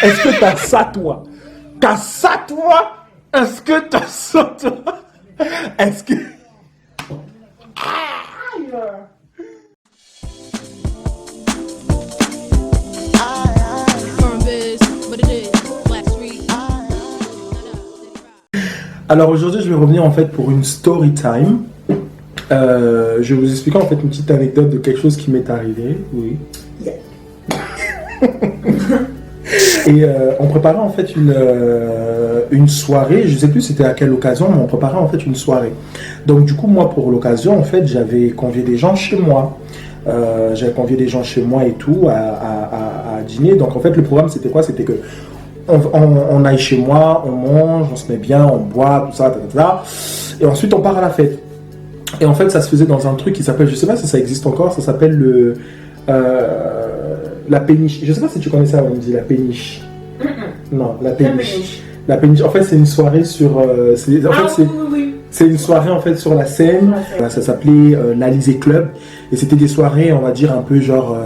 Est-ce que t'as ça, toi? T'as ça, toi? Est-ce que t'as ça, toi? Est-ce que... Alors aujourd'hui, je vais revenir en fait pour une story time. Je vais vous expliquer en fait une petite anecdote de quelque chose qui m'est arrivé. Oui. Yeah. Et on préparait en fait une soirée, je sais plus c'était à quelle occasion, mais on préparait en fait une soirée. Donc du coup moi pour l'occasion en fait j'avais convié des gens chez moi. J'avais convié des gens chez moi et tout à dîner. Donc en fait le programme c'était quoi? C'était que on aille chez moi, on mange, on se met bien, on boit, tout ça, et ensuite on part à la fête. Et en fait ça se faisait dans un truc qui s'appelle, je sais pas si ça existe encore, ça s'appelle la péniche. Je sais pas si tu connais ça, on dit la péniche. Non, la péniche. La péniche. En fait c'est une soirée sur... c'est une soirée en fait sur la scène. Ça s'appelait l'Alizé Club. Et c'était des soirées, on va dire, un peu genre...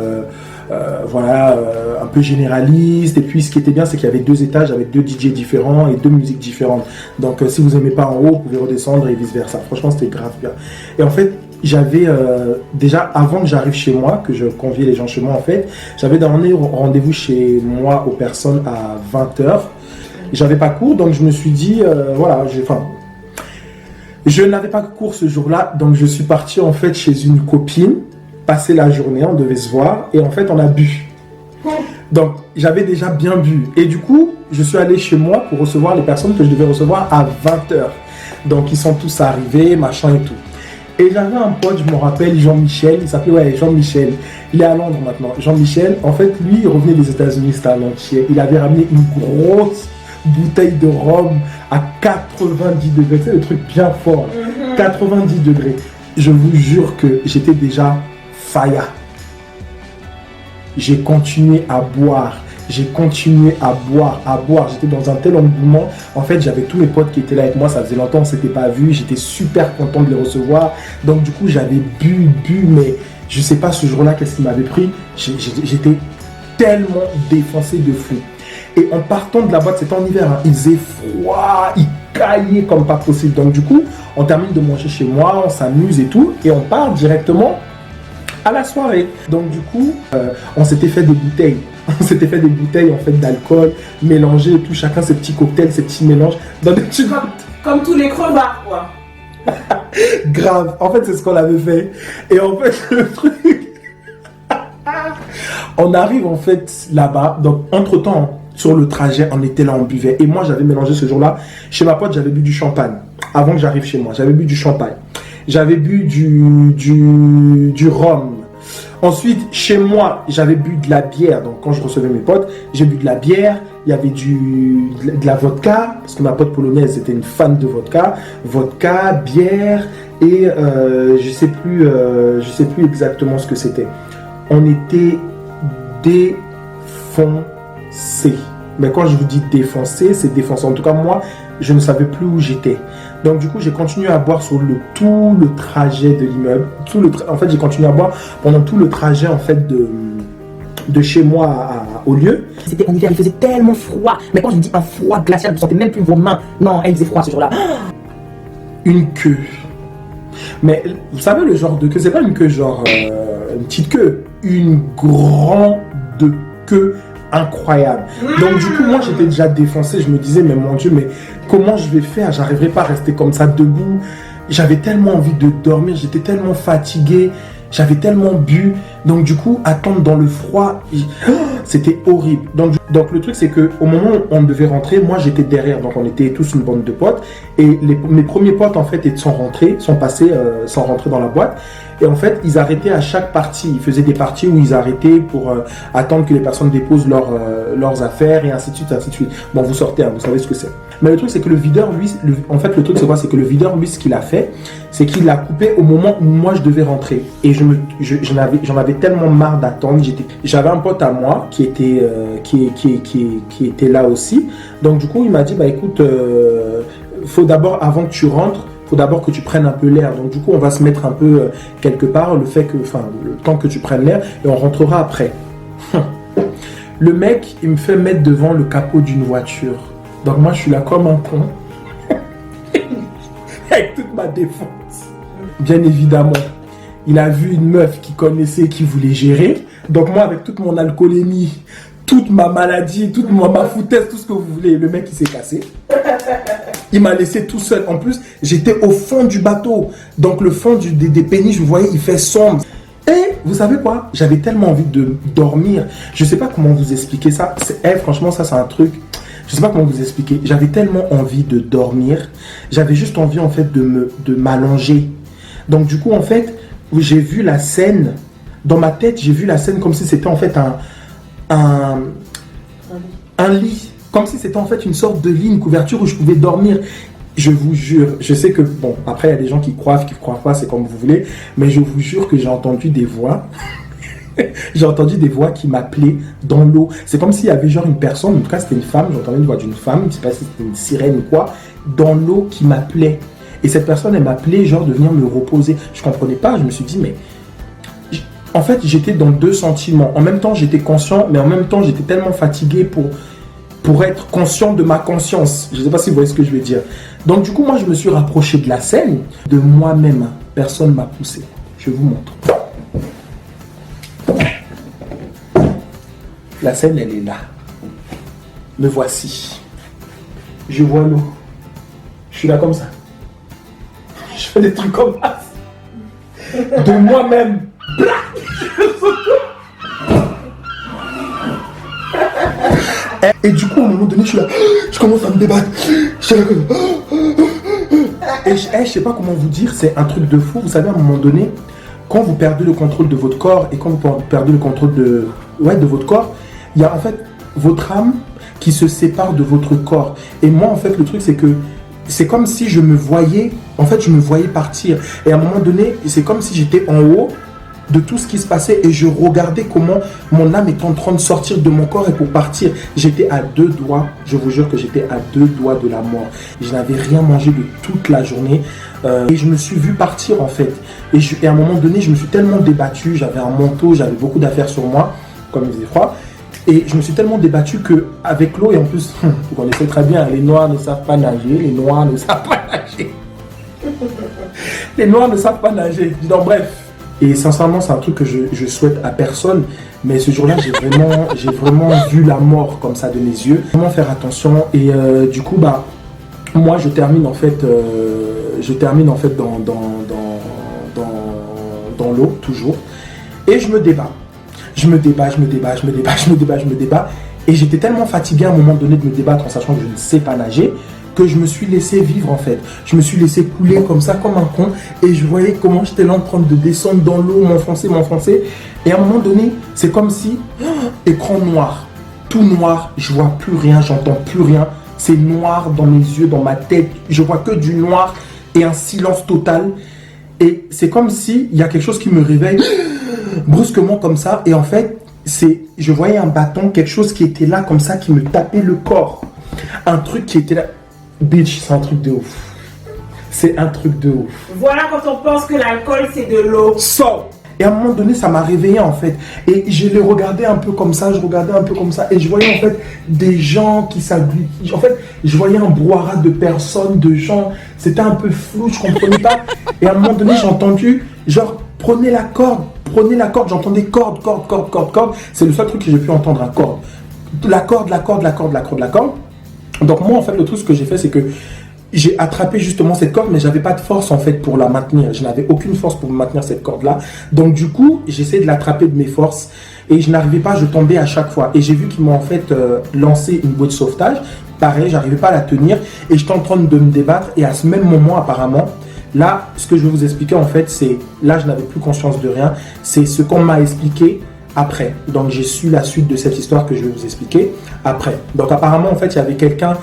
un peu généraliste. Et puis ce qui était bien, c'est qu'il y avait 2 étages avec 2 DJ différents et 2 musiques différentes. Donc si vous aimez pas en haut, vous pouvez redescendre et vice versa. Franchement c'était grave bien. Et en fait j'avais déjà, avant que j'arrive chez moi, que je conviais les gens chez moi en fait, j'avais donné rendez-vous chez moi aux personnes à 20h. J'avais pas cours, donc je me suis dit je n'avais pas cours ce jour-là, donc je suis parti en fait chez une copine, passer la journée, on devait se voir, et en fait on a bu. Donc j'avais déjà bien bu, et du coup je suis allé chez moi pour recevoir les personnes que je devais recevoir à 20h. Donc ils sont tous arrivés, machin et tout. Et j'avais un pote, je me rappelle, Jean-Michel, il s'appelait Jean-Michel, il est à Londres maintenant. Jean-Michel, en fait lui il revenait des États-Unis, c'était un entier, il avait ramené une grosse bouteille de rhum à 90 degrés, c'est le truc bien fort, 90 degrés. Je vous jure que j'étais déjà faya. J'ai continué à boire, j'étais dans un tel engouement. En fait j'avais tous mes potes qui étaient là avec moi, ça faisait longtemps on s'était pas vus, j'étais super content de les recevoir. Donc du coup j'avais bu, mais je sais pas ce jour-là qu'est-ce qui m'avait pris, j'étais tellement défoncé de fou. Et en partant de la boîte, c'était en hiver, hein, il faisait froid, il caillait comme pas possible. Donc du coup, on termine de manger chez moi, on s'amuse et tout, et on part directement à la soirée. Donc du coup, on s'était fait des bouteilles. On s'était fait des bouteilles en fait d'alcool, mélangées et tout, chacun ses petits cocktails, ses petits mélanges. Dans des petits... comme tous les crevards, quoi. Grave, en fait c'est ce qu'on avait fait. Et en fait le truc... on arrive en fait là-bas, donc entre-temps... Sur le trajet, on était là, on buvait. Et moi, j'avais mélangé ce jour-là. Chez ma pote, j'avais bu du champagne. Avant que j'arrive chez moi, j'avais bu du champagne. J'avais bu du rhum. Ensuite, chez moi, j'avais bu de la bière. Donc, quand je recevais mes potes, j'ai bu de la bière. Il y avait de la vodka. Parce que ma pote polonaise était une fan de vodka. Vodka, bière. Et je sais plus exactement ce que c'était. On était défoncés. Mais quand je vous dis défoncé, c'est défoncé. En tout cas, moi, je ne savais plus où j'étais. Donc, du coup, j'ai continué à boire sur tout le trajet de l'immeuble. En fait, j'ai continué à boire pendant tout le trajet en fait de chez moi au lieu. C'était en hiver, il faisait tellement froid. Mais quand je dis un froid glacial, vous ne sentez même plus vos mains. Non, elle faisait froid ce jour-là. Une queue. Mais vous savez, le genre de queue, c'est pas une queue genre une petite queue. Une grande queue. Incroyable. Donc du coup moi j'étais déjà défoncé, je me disais mais mon Dieu, mais comment je vais faire, j'arriverai pas à rester comme ça debout. J'avais tellement envie de dormir, j'étais tellement fatigué, j'avais tellement bu. Donc du coup attendre dans le froid, c'était horrible. Donc le truc c'est que au moment où on devait rentrer, moi j'étais derrière, donc on était tous une bande de potes et mes premiers potes en fait sont passés sans rentrer dans la boîte. Et en fait, ils arrêtaient à chaque partie. Ils faisaient des parties où ils arrêtaient pour attendre que les personnes déposent leurs affaires et ainsi de suite, ainsi de suite. Bon, vous sortez, hein, vous savez ce que c'est. Mais le truc, c'est que le videur, lui, en fait, le truc, c'est quoi? C'est que le videur, lui, ce qu'il a fait, c'est qu'il l'a coupé au moment où moi, je devais rentrer. Et j'en avais tellement marre d'attendre. J'avais un pote à moi qui était là aussi. Donc, du coup, il m'a dit, bah écoute, faut d'abord, avant que tu rentres, faut d'abord que tu prennes un peu l'air. Donc du coup, on va se mettre un peu quelque part, le temps que tu prennes l'air, et on rentrera après. Le mec, il me fait mettre devant le capot d'une voiture. Donc moi, je suis là comme un con. Avec toute ma défense. Bien évidemment, il a vu une meuf qui connaissait, qui voulait gérer. Donc moi, avec toute mon alcoolémie, toute ma maladie, toute ma foutaise, tout ce que vous voulez, le mec, il s'est cassé. Il m'a laissé tout seul. En plus, j'étais au fond du bateau. Donc le fond des péniches, vous voyez, il fait sombre. Et vous savez quoi? J'avais tellement envie de dormir. Je sais pas comment vous expliquer ça. Franchement, ça, c'est un truc... Je sais pas comment vous expliquer. J'avais tellement envie de dormir. J'avais juste envie, en fait, de m'allonger. Donc, du coup, en fait, j'ai vu la scène. Dans ma tête, j'ai vu la scène comme si c'était, en fait, un lit. Comme si c'était, en fait, une sorte de lit, une couverture où je pouvais dormir. Je vous jure, je sais que, bon, après, il y a des gens qui croient pas, c'est comme vous voulez. Mais je vous jure que j'ai entendu des voix... J'ai entendu des voix qui m'appelaient dans l'eau. C'est comme s'il y avait genre une personne, en tout cas c'était une femme, j'entendais une voix d'une femme, je ne sais pas si c'était une sirène ou quoi, dans l'eau qui m'appelait. Et cette personne, elle m'appelait genre de venir me reposer. Je ne comprenais pas, je me suis dit, mais... En fait, j'étais dans deux sentiments. En même temps, j'étais conscient, mais en même temps, j'étais tellement fatigué pour être conscient de ma conscience. Je ne sais pas si vous voyez ce que je veux dire. Donc du coup, moi, je me suis rapproché de la scène, de moi-même. Personne ne m'a poussé. Je vous montre. La scène, elle est là. Me voici. Je vois l'eau. Je suis là comme ça. Je fais des trucs comme ça. De moi-même. Et du coup, à un moment donné, je suis là. Je commence à me débattre. Je suis là comme... Et je sais pas comment vous dire, c'est un truc de fou. Vous savez, à un moment donné, quand vous perdez le contrôle de votre corps et quand vous perdez le contrôle de votre corps, il y a en fait votre âme qui se sépare de votre corps. Et moi, en fait, le truc, c'est que c'est comme si je me voyais partir. Et à un moment donné, c'est comme si j'étais en haut de tout ce qui se passait et je regardais comment mon âme est en train de sortir de mon corps et pour partir. J'étais à 2 doigts, je vous jure que j'étais à 2 doigts de la mort. Je n'avais rien mangé de toute la journée et je me suis vu partir en fait. Et à un moment donné, je me suis tellement débattu, j'avais un manteau, j'avais beaucoup d'affaires sur moi, comme il faisait froid. Et je me suis tellement débattu qu'avec l'eau, et en plus, vous connaissez très bien, les Noirs ne savent pas nager, les Noirs ne savent pas nager. Les Noirs ne savent pas nager. Donc bref. Et sincèrement, c'est un truc que je souhaite à personne. Mais ce jour-là, j'ai vraiment vu la mort comme ça de mes yeux. Vraiment faire attention. Et du coup, bah, moi, je termine en fait dans l'eau, toujours. Et je me débat. Je me débat. Et j'étais tellement fatigué à un moment donné de me débattre en sachant que je ne sais pas nager, que je me suis laissé vivre en fait. Je me suis laissé couler comme ça, comme un con. Et je voyais comment j'étais là en train de descendre dans l'eau, m'enfoncer. Et à un moment donné, c'est comme si, écran noir, tout noir, je vois plus rien, j'entends plus rien. C'est noir dans mes yeux, dans ma tête. Je vois que du noir et un silence total. Et c'est comme si il y a quelque chose qui me réveille brusquement comme ça. Et en fait, je voyais un bâton, quelque chose qui était là comme ça, qui me tapait le corps. Un truc qui était là. Bitch, c'est un truc de ouf. C'est un truc de ouf. Voilà quand on pense que l'alcool c'est de l'eau. Sors. Et à un moment donné, ça m'a réveillé en fait. Et je les regardais un peu comme ça, et je voyais en fait des gens qui s'agglutinent. En fait, je voyais un brouhaha de personnes, de gens. C'était un peu flou, je comprenais pas. Et à un moment donné, j'ai entendu, genre, prenez la corde. J'entendais corde. C'est le seul truc que j'ai pu entendre, un corde. La corde. Donc moi, en fait, le truc, ce que j'ai fait, c'est que j'ai attrapé justement cette corde, mais j'avais pas de force en fait pour la maintenir. Je n'avais aucune force pour maintenir cette corde-là. Donc du coup, j'essayais de l'attraper de mes forces et je n'arrivais pas, je tombais à chaque fois. Et j'ai vu qu'ils m'ont en fait lancé une bouée de sauvetage. Pareil, j'arrivais pas à la tenir et j'étais en train de me débattre. Et à ce même moment, apparemment, là, ce que je vais vous expliquer en fait, c'est là, je n'avais plus conscience de rien. C'est ce qu'on m'a expliqué après. Donc j'ai su la suite de cette histoire que je vais vous expliquer après. Donc apparemment en fait il y avait quelqu'un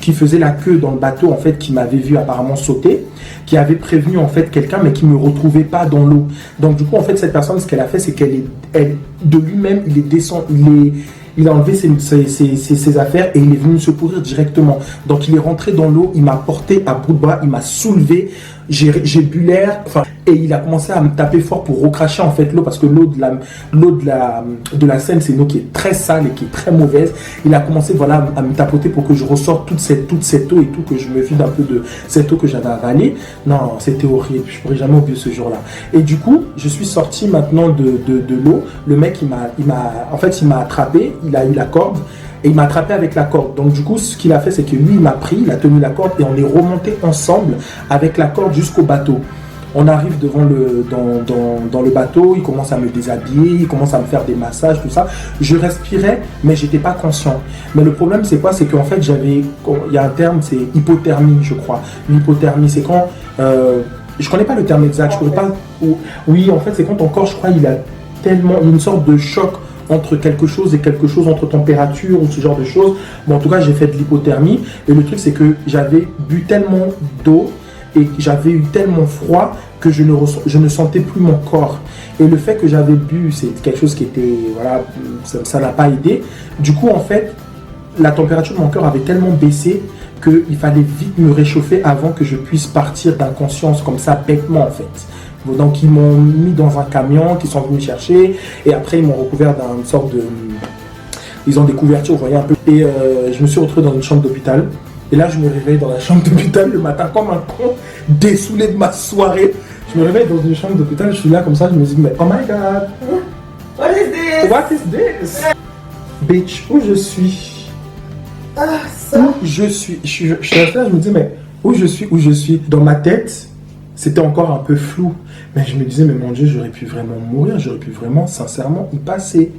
qui faisait la queue dans le bateau en fait qui m'avait vu apparemment sauter, qui avait prévenu en fait quelqu'un mais qui me retrouvait pas dans l'eau. Donc du coup en fait cette personne ce qu'elle a fait c'est qu'elle de lui-même il a enlevé ses affaires et il est venu me secourir directement. Donc il est rentré dans l'eau, il m'a porté à bout de bras, il m'a soulevé. j'ai bu l'air, enfin, et il a commencé à me taper fort pour recracher en fait l'eau, parce que l'eau de la Seine, c'est une eau qui est très sale et qui est très mauvaise. Il a commencé, voilà, à me tapoter pour que je ressorte toute cette eau et tout, que je me vide un peu de cette eau que j'avais avalée. Non, c'était horrible, je pourrais jamais oublier ce jour-là. Et du coup, je suis sorti maintenant de l'eau. Le mec, il m'a attrapé, il a eu la corde. Et il m'a attrapé avec la corde. Donc du coup, ce qu'il a fait, c'est que lui, il m'a pris, il a tenu la corde et on est remonté ensemble avec la corde jusqu'au bateau. On arrive dans le bateau, il commence à me déshabiller, il commence à me faire des massages, tout ça. Je respirais, mais j'étais pas conscient. Mais le problème, c'est quoi? C'est qu'en fait, il y a un terme, c'est hypothermie, je crois. L'hypothermie, c'est quand... je connais pas le terme exact, je connais pas... Oui, en fait, c'est quand ton corps, je crois, il a une sorte de choc entre quelque chose et quelque chose, entre température ou ce genre de choses. Bon, en tout cas, j'ai fait de l'hypothermie. Et le truc, c'est que j'avais bu tellement d'eau et j'avais eu tellement froid que je ne sentais plus mon corps. Et le fait que j'avais bu, c'est quelque chose qui était... Voilà, ça n'a pas aidé. Du coup, en fait, la température de mon corps avait tellement baissé qu'il fallait vite me réchauffer avant que je puisse partir d'inconscience, comme ça, bêtement, en fait. Donc ils m'ont mis dans un camion, qu'ils sont venus me chercher, et après ils m'ont recouvert d'une sorte de... Ils ont des couvertures, vous voyez un peu. Et je me suis retrouvé dans une chambre d'hôpital. Et là je me réveille dans la chambre d'hôpital le matin comme un con, dessoulé de ma soirée. Je me réveille dans une chambre d'hôpital, je suis là comme ça, je me dis mais oh my god, What is this? what is this? Bitch, où je suis? Ah, ça. Où je suis? Je suis resté là, je me dis mais où je suis? Dans ma tête, c'était encore un peu flou. Mais je me disais, mais mon Dieu, j'aurais pu vraiment mourir, j'aurais pu vraiment, sincèrement, y passer.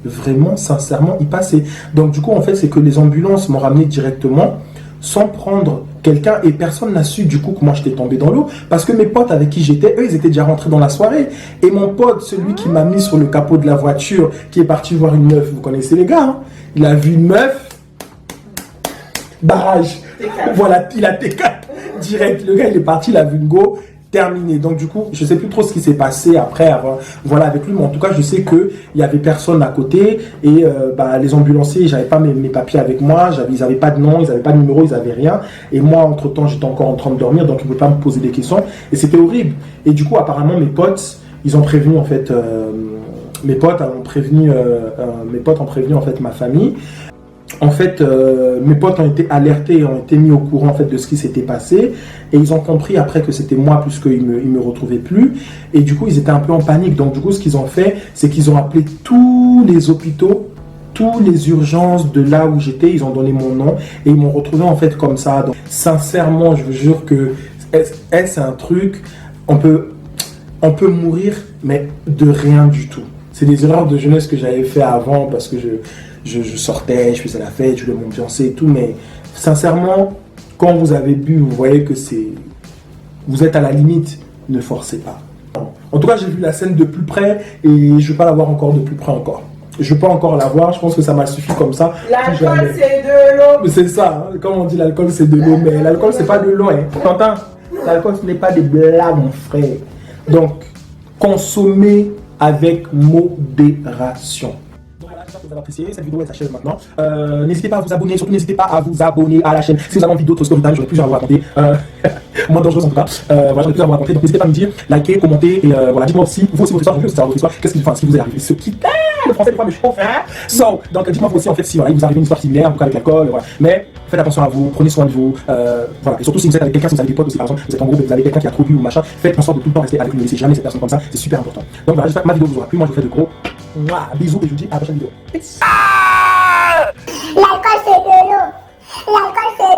Vraiment, sincèrement, y passer. Donc, du coup, en fait, c'est que les ambulances m'ont ramené directement, sans prendre quelqu'un, et personne n'a su, du coup, que moi, j'étais tombé dans l'eau, parce que mes potes avec qui j'étais, eux, ils étaient déjà rentrés dans la soirée. Et mon pote, celui qui m'a mis sur le capot de la voiture, qui est parti voir une meuf, vous connaissez les gars, hein, il a vu une meuf, barrage. Voilà, il a TK direct. Le gars, il est parti, il a vu une go. Terminé. Donc du coup, je sais plus trop ce qui s'est passé après, voilà, avec lui, mais en tout cas, je sais que il y avait personne à côté et les ambulanciers, j'avais pas mes papiers avec moi, ils avaient pas de nom, ils avaient pas de numéro, ils avaient rien. Et moi, entre temps, j'étais encore en train de dormir, donc ils ne pouvaient pas me poser des questions et c'était horrible. Et du coup, apparemment, mes potes, ils ont prévenu en fait, mes potes ont prévenu en fait ma famille. En fait, mes potes ont été alertés et ont été mis au courant en fait de ce qui s'était passé et ils ont compris après que c'était moi puisqu'ils me retrouvaient plus et du coup ils étaient un peu en panique. Donc du coup ce qu'ils ont fait, c'est qu'ils ont appelé tous les hôpitaux, toutes les urgences de là où j'étais, ils ont donné mon nom et ils m'ont retrouvé en fait comme ça. Donc sincèrement, je vous jure que c'est un truc, on peut mourir mais de rien du tout. C'est des erreurs de jeunesse que j'avais fait avant parce que je sortais, je faisais la fête, je voulais m'ambiancer et tout, mais sincèrement, quand vous avez bu, vous voyez que vous êtes à la limite, ne forcez pas. En tout cas, j'ai vu la scène de plus près et je ne vais pas la voir encore de plus près encore. Je ne vais pas encore la voir, je pense que ça m'a suffi comme ça. L'alcool, c'est de l'eau. C'est ça, hein. Comme on dit, l'alcool c'est de l'eau, mais l'alcool c'est pas de l'eau, hein. T'entends? L'alcool ce n'est pas des blagues, mon frère. Donc, consommez avec modération. J'espère que vous avez apprécié, cette vidéo elle s'achève maintenant. N'hésitez pas à vous abonner, surtout n'hésitez pas à vous abonner à la chaîne. Si vous avez envie d'autres story time, j'aurai plusieurs à vous raconter. Moins dangereuses en tout cas. Voilà, j'aurai plusieurs à vous raconter. Donc n'hésitez pas à me dire, likez, commentez et voilà, dites-moi aussi, vous aussi votre histoire, je veux savoir votre histoire, qu'est-ce qui vous est arrivé, ce qui le français des fois me chauffe, hein. So, donc dites-moi vous aussi en fait si voilà, il vous arrive une histoire similaire, en tout cas avec l'alcool, voilà. Mais faites attention à vous, prenez soin de vous, voilà. Et surtout si vous êtes avec quelqu'un, si vous avez des potes aussi par exemple, vous êtes en groupe et vous avez quelqu'un qui a trop bu ou machin, faites en sorte de tout le temps rester avec lui, ne laissez jamais cette personne comme ça, c'est super important. Donc voilà, j'espère que ma vidéo vous aura plu, moi je vous fais de gros bisous et je vous dis à la prochaine vidéo. Peace. L'alcool c'est de l'eau. L'alcool c'est